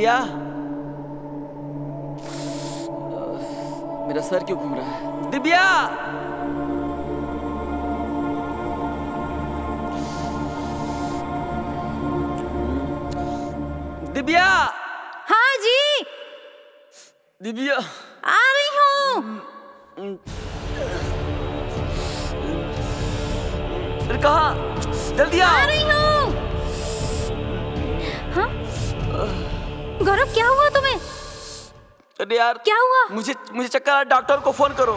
दिव्या, मेरा सर क्यों घूम रहा है? दिव्या, दिव्या। हाँ जी। दिव्या, आ रही हूँ। फिर कहाँ? जल्दी आ रही हूँ। हाँ? गौरव, क्या हुआ तुम्हें? अरे यार, क्या हुआ? मुझे चक्कर आ रहा, डॉक्टर को फोन करो।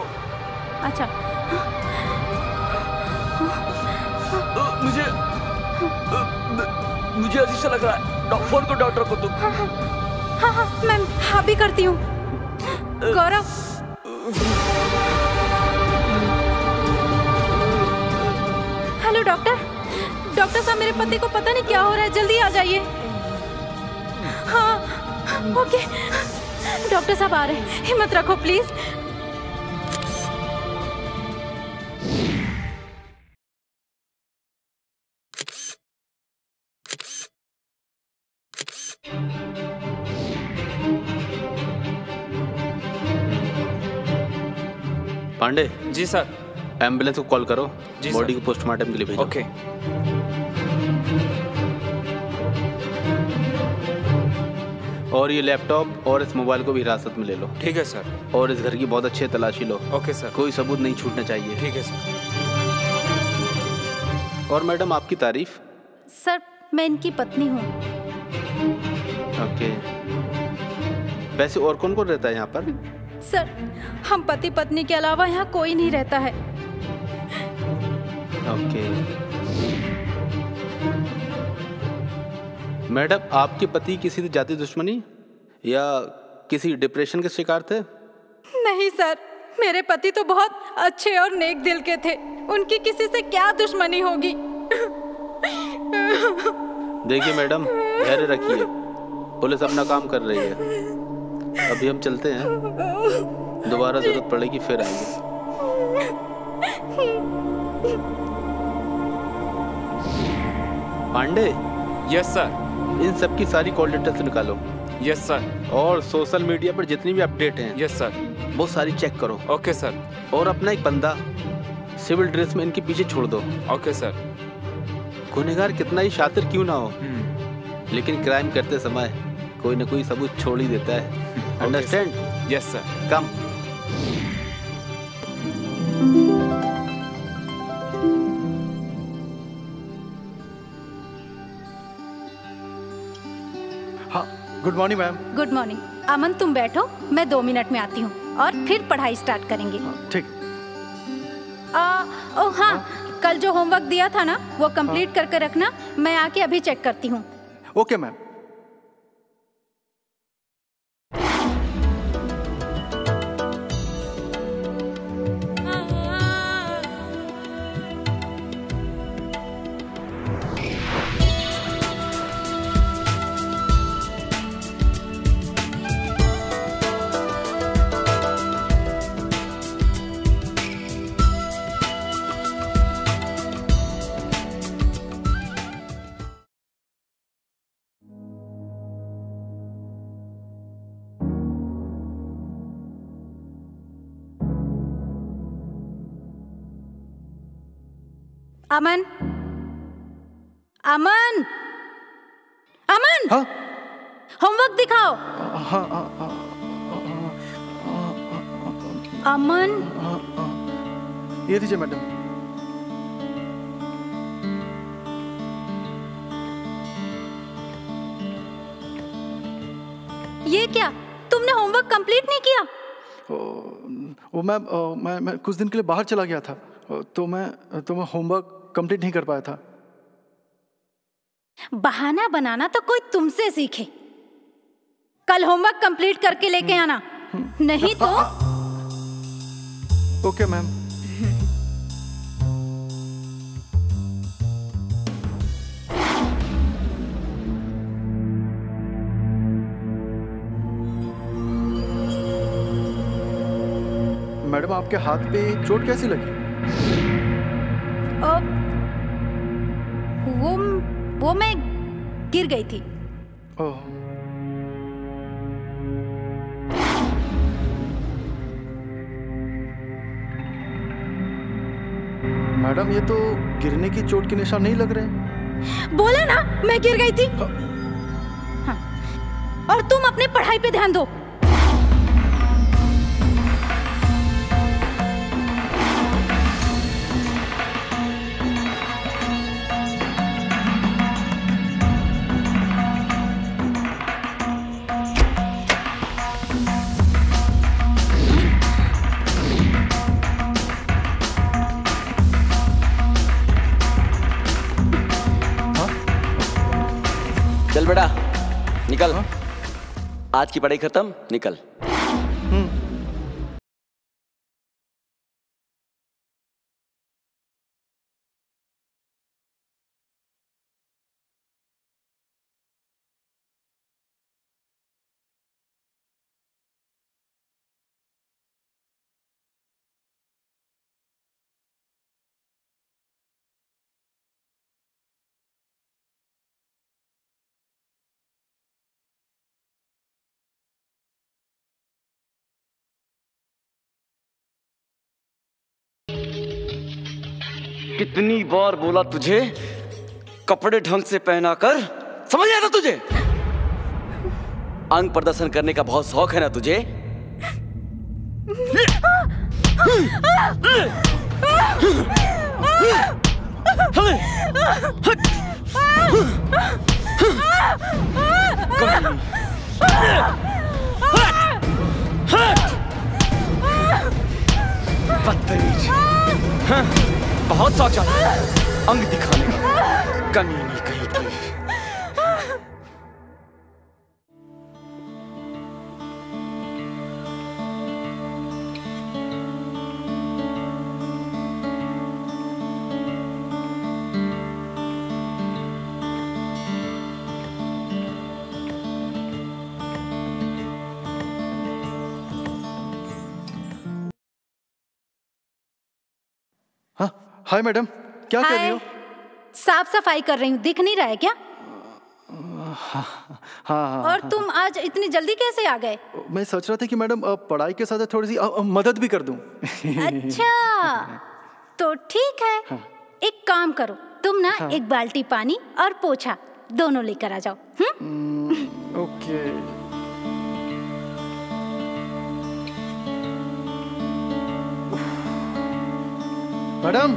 अच्छा। मुझे अजीब सा लग रहा है। फोन करो डॉक्टर को तुम। हाँ, मैं अभी करती हूँ। गौरव, हेलो डॉक्टर। डॉक्टर साहब, मेरे पति को पता नहीं क्या हो रहा है, जल्दी आ जाइए। हाँ, ओके। डॉक्टर साहब आ रहे हैं, हिम्मत रखो please. Pandey ji sir. Ambulance को कॉल करो, जी बॉडी को पोस्टमार्टम के लिए भेजो। ओके। और ये लैपटॉप और इस मोबाइल को भी हिरासत में ले लो। ठीक है सर। और इस घर की बहुत अच्छी तलाशी लो। Okay sir. कोई सबूत नहीं छूटना चाहिए। ठीक है सर। और मैडम, आपकी तारीफ? सर, मैं इनकी पत्नी हूँ। ओके। वैसे और कौन कौन रहता है यहाँ पर? सर, हम पति पत्नी के अलावा यहाँ कोई नहीं रहता है। ओके। मैडम, आपके पति किसी से जाति दुश्मनी या किसी डिप्रेशन के शिकार थे? नहीं सर, मेरे पति तो बहुत अच्छे और नेक दिल के थे। उनकी किसी से क्या दुश्मनी होगी? देखिए मैडम, धैर्य रखिए, पुलिस अपना काम कर रही है। अभी हम चलते हैं, दोबारा जरूरत पड़ेगी फिर आएंगे। पांडे। Yes sir. इन सब की सारी कॉल डिटेल्स निकालो। Yes sir. और सोशल मीडिया पर जितनी भी अपडेट हैं, यस सर, वो सारी चेक करो। Okay sir. और अपना एक बंदा सिविल ड्रेस में इनके पीछे छोड़ दो। Okay sir. गुनहगार कितना ही शातिर क्यों ना हो, लेकिन क्राइम करते समय कोई ना कोई सबूत छोड़ ही देता है। अंडरस्टैंड? Yes sir. कम। हाँ, good morning ma'am. Good morning. Aman, तुम बैठो, मैं 2 मिनट में आती हूँ और फिर पढ़ाई स्टार्ट करेंगे। ठीक। ओह हाँ, कल जो होमवर्क दिया था ना, वो कंप्लीट करके रखना। मैं आके अभी चेक करती हूँ। Okay ma'am. अमन, अमन, अमन, हाँ? होमवर्क दिखाओ। अमन, ये दीजिए मैडम। ये क्या, तुमने होमवर्क कंप्लीट नहीं किया? वो मैं कुछ दिन के लिए बाहर चला गया था, तो मैं होमवर्क कंप्लीट नहीं कर पाया था। बहाना बनाना तो कोई तुमसे सीखे। कल होमवर्क कंप्लीट करके लेके आना, नहीं तो। Okay ma'am. मैडम, आपके हाथ पे चोट कैसी लगी? वो मैं गिर गई थी। ओह, मैडम ये तो गिरने की चोट के निशान नहीं लग रहे। बोला ना मैं गिर गई थी। हाँ। और तुम अपनी पढ़ाई पे ध्यान दो। चल बेटा निकल। आज की पढ़ाई खत्म, निकल। कितनी बार बोला तुझे कपड़े ढंग से पहना कर, समझ नहीं आता तुझे? अंग प्रदर्शन करने का बहुत शौक है ना तुझे? बदतमीज, बहुत शौक चला अंग दिखाने का, कमीनी कहीं की। हाँ हाय मैडम, क्या कर रही हो? साफ सफाई कर रही हूँ, दिख नहीं रहा है क्या? हाँ। और तुम आज इतनी जल्दी कैसे आ गए? मैं सोच रहा था कि मैडम पढ़ाई के साथ थोड़ी सी मदद भी कर दूं। अच्छा तो ठीक है। हाँ। एक काम करो, तुम ना हाँ। एक बाल्टी पानी और पोछा दोनों लेकर आ जाओ। ओके। मैडम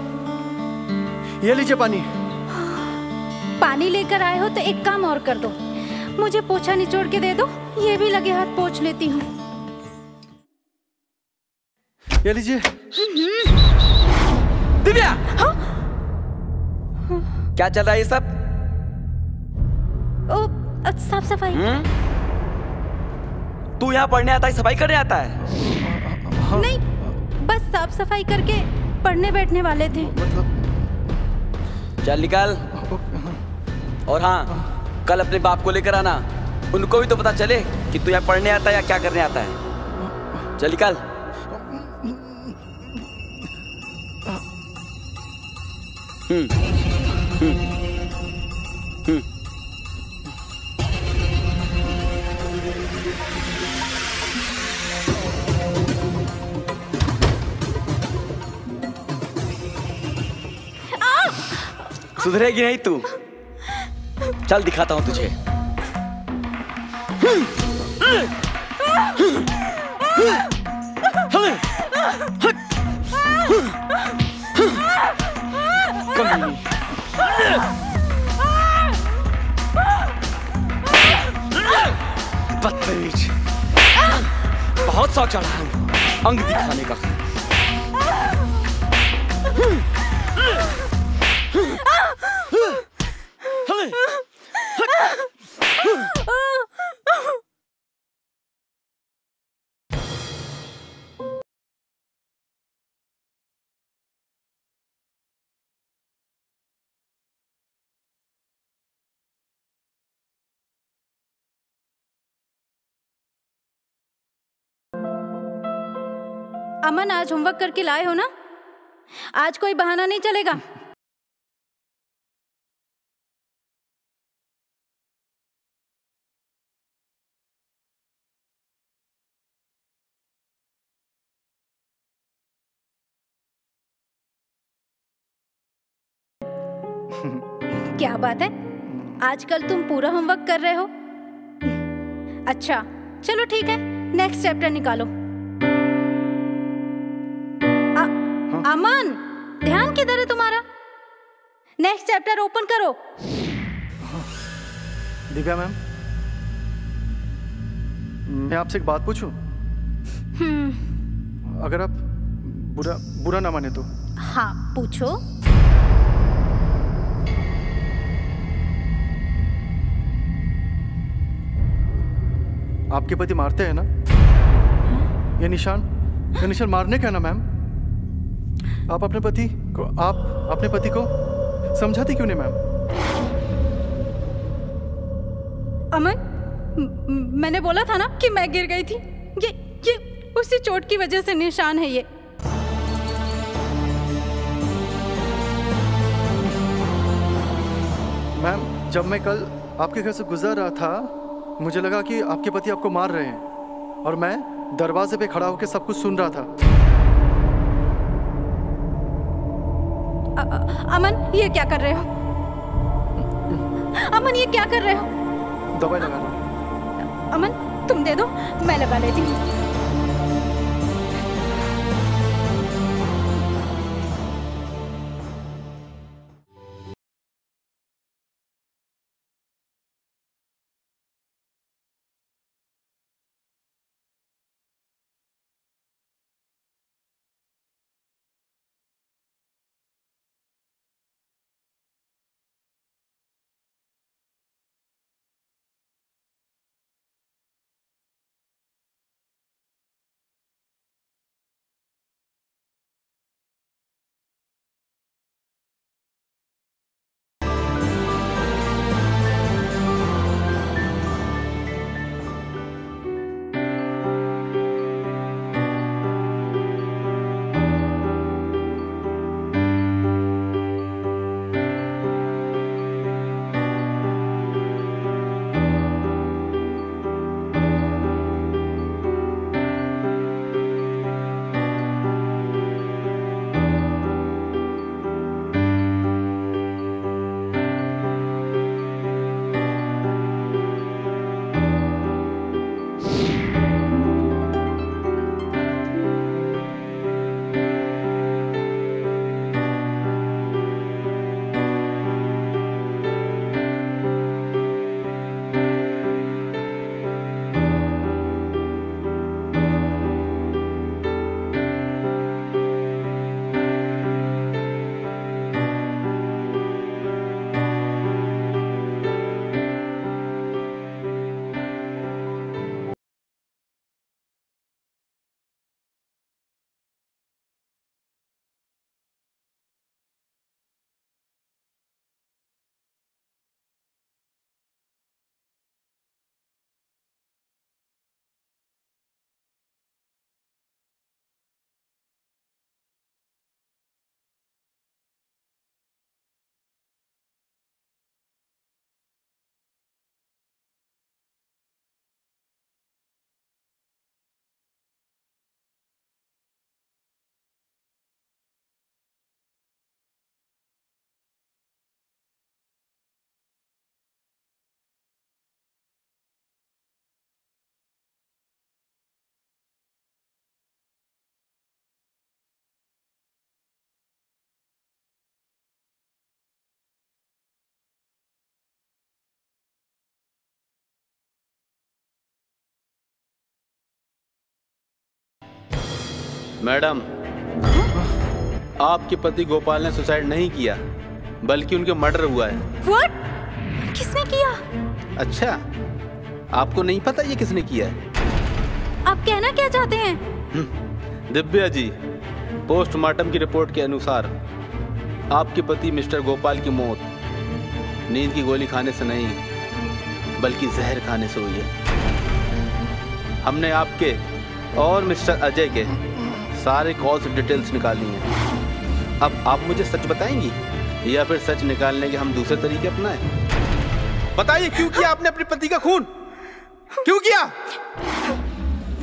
ये लीजिए पानी। पानी लेकर आए हो तो एक काम और कर दो, मुझे पोछा निचोड़ के दे दो, ये भी लगे हाथ पोंछ लेती हूँ। ये लीजिए। दिव्या, हाँ? क्या चल रहा है ये सब? ओ साफ सफाई। तू यहाँ पढ़ने आता है, सफाई करने आता है? नहीं, बस साफ सफाई करके पढ़ने बैठने वाले थे। चल निकल। और हाँ, कल अपने बाप को लेकर आना, उनको भी तो पता चले कि तू यहाँ पढ़ने आता है या क्या करने आता है। चल निकल। सुधरेगी नहीं तू, चल दिखाता हूं तुझे। बदतमीज, बहुत शौक चढ़ा है अंग दिखाने का। अमन आज होमवर्क करके लाए हो ना? आज कोई बहाना नहीं चलेगा। क्या बात है, आजकल तुम पूरा होमवर्क कर रहे हो? अच्छा चलो ठीक है, नेक्स्ट चैप्टर निकालो। अमन, ध्यान किधर है तुम्हारा? नेक्स्ट चैप्टर ओपन करो। दिव्या मैम, मैं आपसे एक बात पूछूं? अगर आप बुरा ना माने तो। हाँ पूछो। आपके पति मारते हैं ना? ये निशान मारने का है ना मैम? आप अपने पति को समझाती क्यों नहीं मैम? अमन, मैंने बोला था ना कि मैं गिर गई थी। ये उसी चोट की वजह से निशान है ये। मैम, जब मैं कल आपके घर से गुजर रहा था, मुझे लगा कि आपके पति आपको मार रहे हैं और मैं दरवाजे पे खड़ा होकर सब कुछ सुन रहा था। अमन, ये क्या कर रहे हो? अमन, ये क्या कर रहे हो? दवाई लगा रहा हूं। अमन, तुम दे दो, मैं लगा लेती हूँ। मैडम, आपके पति गोपाल ने सुसाइड नहीं किया, बल्कि उनके मर्डर हुआ है। What? किसने किया? अच्छा, आपको नहीं पता ये किसने किया है? आप कहना क्या चाहते हैं? दिव्या जी, पोस्टमार्टम की रिपोर्ट के अनुसार आपके पति मिस्टर गोपाल की मौत नींद की गोली खाने से नहीं, बल्कि जहर खाने से हुई है। हमने आपके और मिस्टर अजय के सारे कॉल्स डिटेल्स निकाली हैं। अब आप मुझे सच बताएंगी या फिर सच निकालने के हम दूसरे तरीके अपनाएं? बताइए, क्यों किया आपने अपने पति का खून? क्यों किया?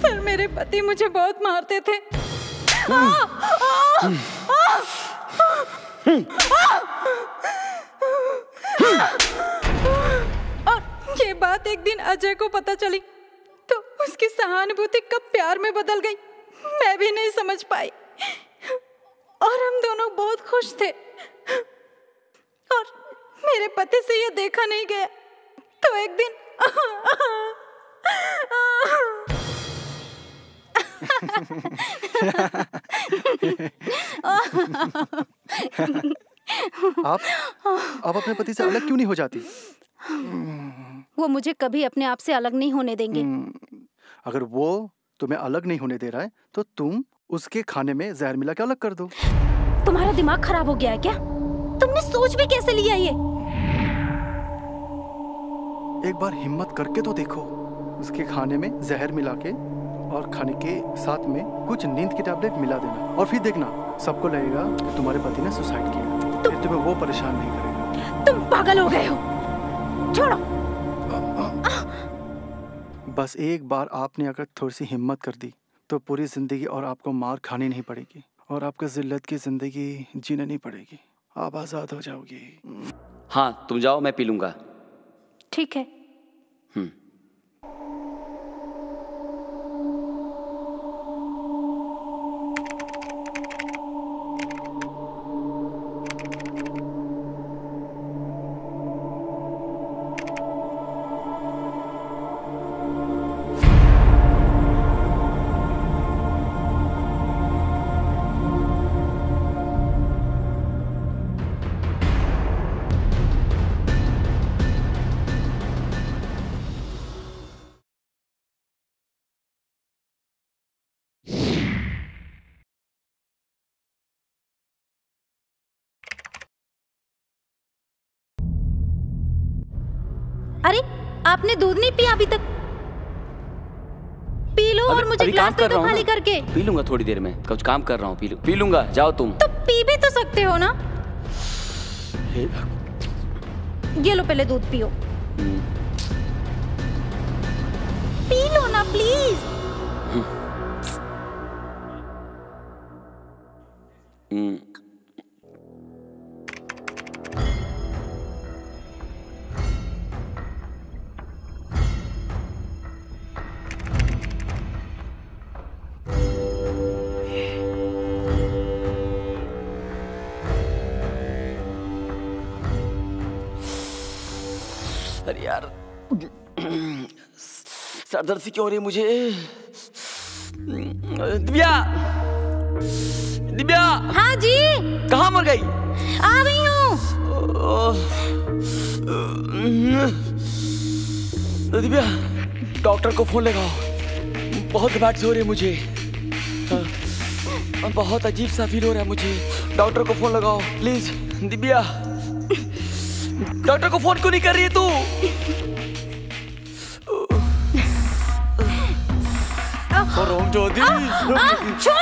सर, मेरे पति मुझे बहुत मारते थे। और ये बात एक दिन अजय को पता चली तो उसकी सहानुभूति कब प्यार में बदल गई मैं भी नहीं समझ पाई। और हम दोनों बहुत खुश थे और मेरे पति से ये देखा नहीं गया तो एक दिन आप अपने पति से अलग क्यों नहीं हो जाती? वो मुझे कभी अपने आप से अलग नहीं होने देंगे। अगर वो तुम्हें अलग नहीं होने दे रहा है तो तुम उसके खाने में जहर मिला के अलग कर दो। तुम्हारा दिमाग खराब हो गया है क्या? तुमने सोच भी कैसे लिया ये? एक बार हिम्मत करके तो देखो। उसके खाने में जहर मिला के और खाने के साथ में कुछ नींद की टैबलेट मिला देना और फिर देखना सबको लगेगा कि तुम्हारे पति ने सुसाइड किया। फिर तुम्हें वो परेशान नहीं करेगा। तुम पागल हो गए हो। छोड़ो। बस एक बार आपने अगर थोड़ी सी हिम्मत कर दी तो पूरी जिंदगी और आपको मार खानी नहीं पड़ेगी और आपको जिल्लत की जिंदगी जीने नहीं पड़ेगी। आप आजाद हो जाओगी। हाँ तुम जाओ, मैं पी लूंगा। ठीक है। अरे आपने दूध नहीं पिया अभी तक? पी लो और मुझे ग्लास दे दो खाली करके। पी लूंगा थोड़ी देर में, कुछ काम कर रहा हूँ। पी लूंगा, जाओ तुम। तो पी भी तो सकते हो ना। ये लो पहले दूध पियो। पी लो ना प्लीज। अरे यार सरदर्द सी क्यों हो रही है मुझे? दिव्या, दिव्या। हाँ जी। कहाँ मर गई? आ गई हूँ। दिव्या डॉक्टर को फोन लगाओ, बहुत घबराहट हो रही है मुझे। बहुत अजीब सा फील हो रहा है मुझे। डॉक्टर को फोन लगाओ प्लीज। दिव्या डॉक्टर को फोन क्यों नहीं कर रही है तू?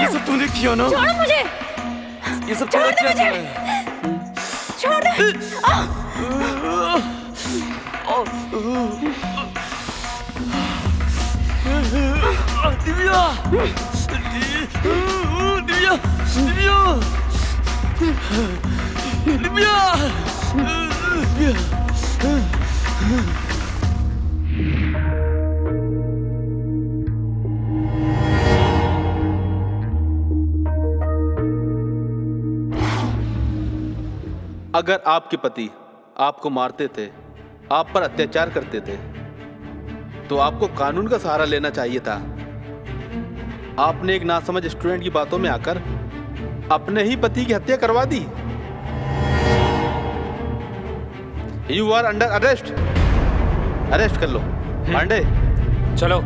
ये सब तूने किया ना? छोड़ मुझे। ये सब तूने किया ना? छोड़ दे। दिव्या, दिव्या, दिव्या, दिव्या। अगर आपके पति आपको मारते थे, आप पर अत्याचार करते थे, तो आपको कानून का सहारा लेना चाहिए था। आपने एक नासमझ स्टूडेंट की बातों में आकर अपने ही पति की हत्या करवा दी। You are under arrest. Arrest कर लो पांडे। चलो।